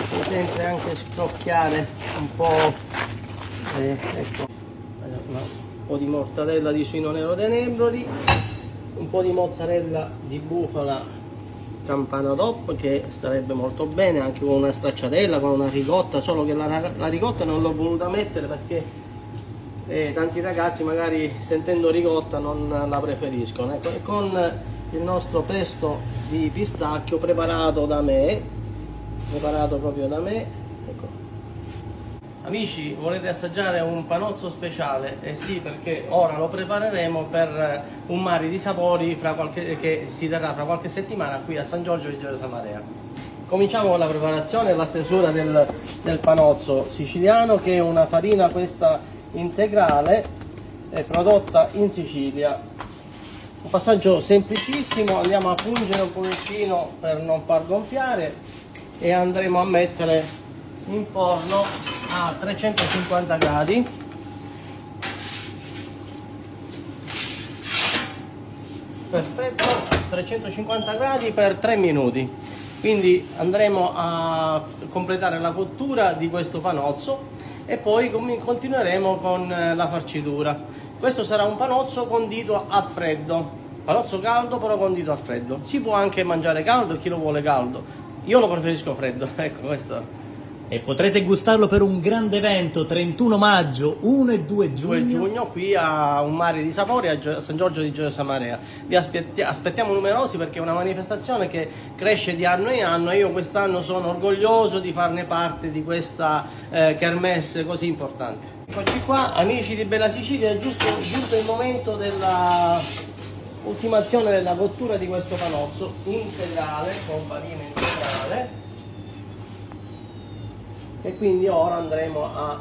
si sente anche scrocchiare un po', ecco, un po' di mortadella di suino nero dei Nebrodi, un po' di mozzarella di bufala campana DOP, che starebbe molto bene anche con una stracciatella, con una ricotta, solo che la ricotta non l'ho voluta mettere perché tanti ragazzi magari sentendo ricotta non la preferiscono. Ecco, e con il nostro pesto di pistacchio preparato proprio da me, ecco. Amici, volete assaggiare un panozzo speciale? Eh sì, perché ora lo prepareremo per un mare di sapori che si terrà fra qualche settimana qui a San Giorgio di Gioia Samaria. Cominciamo con la preparazione e la stesura del panozzo siciliano, che è una farina questa integrale, è prodotta in Sicilia. Un passaggio semplicissimo, andiamo a pungere un pochettino per non far gonfiare e andremo a mettere in forno a 350 gradi. Perfetto, 350 gradi per 3 minuti. Quindi andremo a completare la cottura di questo panozzo e poi continueremo con la farcitura. Questo sarà un panozzo condito a freddo, panozzo caldo però condito a freddo. Si può anche mangiare caldo, chi lo vuole caldo. Io lo preferisco freddo, ecco questo. E potrete gustarlo per un grande evento 31 maggio, 1 e 2 giugno. 2 giugno qui a un mare di sapori a San Giorgio di Gioia Samaria. Vi aspettiamo numerosi perché è una manifestazione che cresce di anno in anno e io quest'anno sono orgoglioso di farne parte di questa kermesse così importante. Eccoci qua, amici di Bella Sicilia, è giusto il momento della ultimazione della cottura di questo panozzo integrale, con farina integrale. E quindi ora andremo a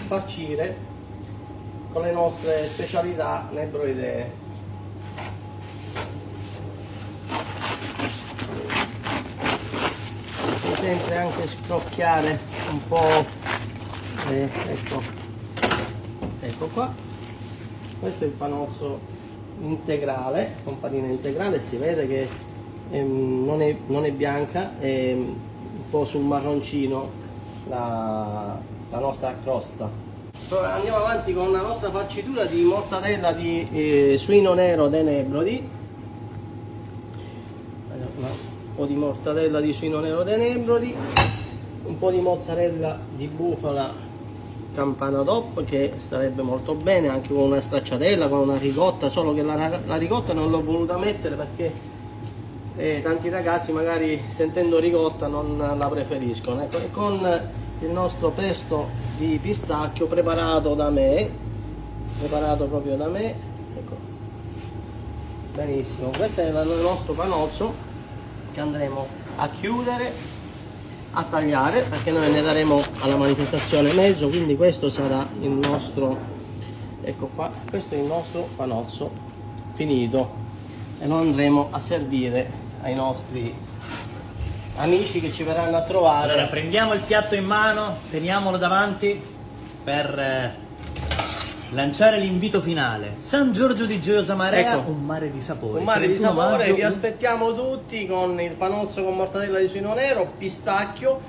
farcire con le nostre specialità nebroidee. Si sente anche scrocchiare un po', ecco qua. Questo è il panozzo integrale, con farina integrale, si vede che non è bianca, è un po' sul marroncino la nostra crosta. Andiamo avanti con la nostra farcitura di mortadella di suino nero dei Nebrodi. Un po' di mortadella di suino nero dei Nebrodi, un po' di mozzarella di bufala campana DOP, che starebbe molto bene anche con una stracciatella, con una ricotta, solo che la ricotta non l'ho voluta mettere perché tanti ragazzi magari sentendo ricotta non la preferiscono. Ecco, e con il nostro pesto di pistacchio preparato proprio da me, ecco. Benissimo, questo è il nostro panozzo che andremo a chiudere, a tagliare, perché noi ne daremo alla manifestazione mezzo, quindi questo sarà il nostro, ecco qua, questo è il nostro panozzo finito e lo andremo a servire ai nostri amici che ci verranno a trovare. Allora prendiamo il piatto in mano, teniamolo davanti per lanciare l'invito finale. San Giorgio di Gioia Samaria, ecco, un mare di sapore. Un mare di 31 sapore, maggio, vi aspettiamo tutti con il panozzo con mortadella di suino nero, pistacchio,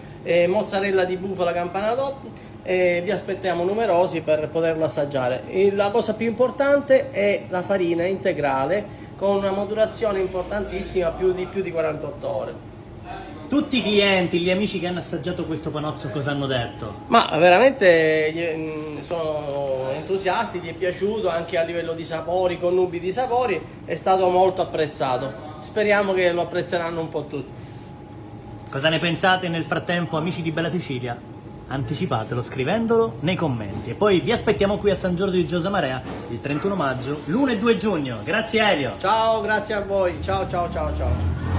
mozzarella di bufala campana DOP. Vi aspettiamo numerosi per poterlo assaggiare. E la cosa più importante è la farina integrale con una maturazione importantissima, più di 48 ore. Tutti i clienti, gli amici che hanno assaggiato questo panozzo cosa hanno detto? Ma veramente sono entusiasti, gli è piaciuto anche a livello di sapori, connubi di sapori, è stato molto apprezzato. Speriamo che lo apprezzeranno un po' tutti. Cosa ne pensate nel frattempo, amici di Bella Sicilia? Anticipatelo scrivendolo nei commenti. E poi vi aspettiamo qui a San Giorgio di Gioia Samaria il 31 maggio, l'1 e 2 giugno. Grazie Elio! Ciao, grazie a voi, ciao ciao ciao ciao.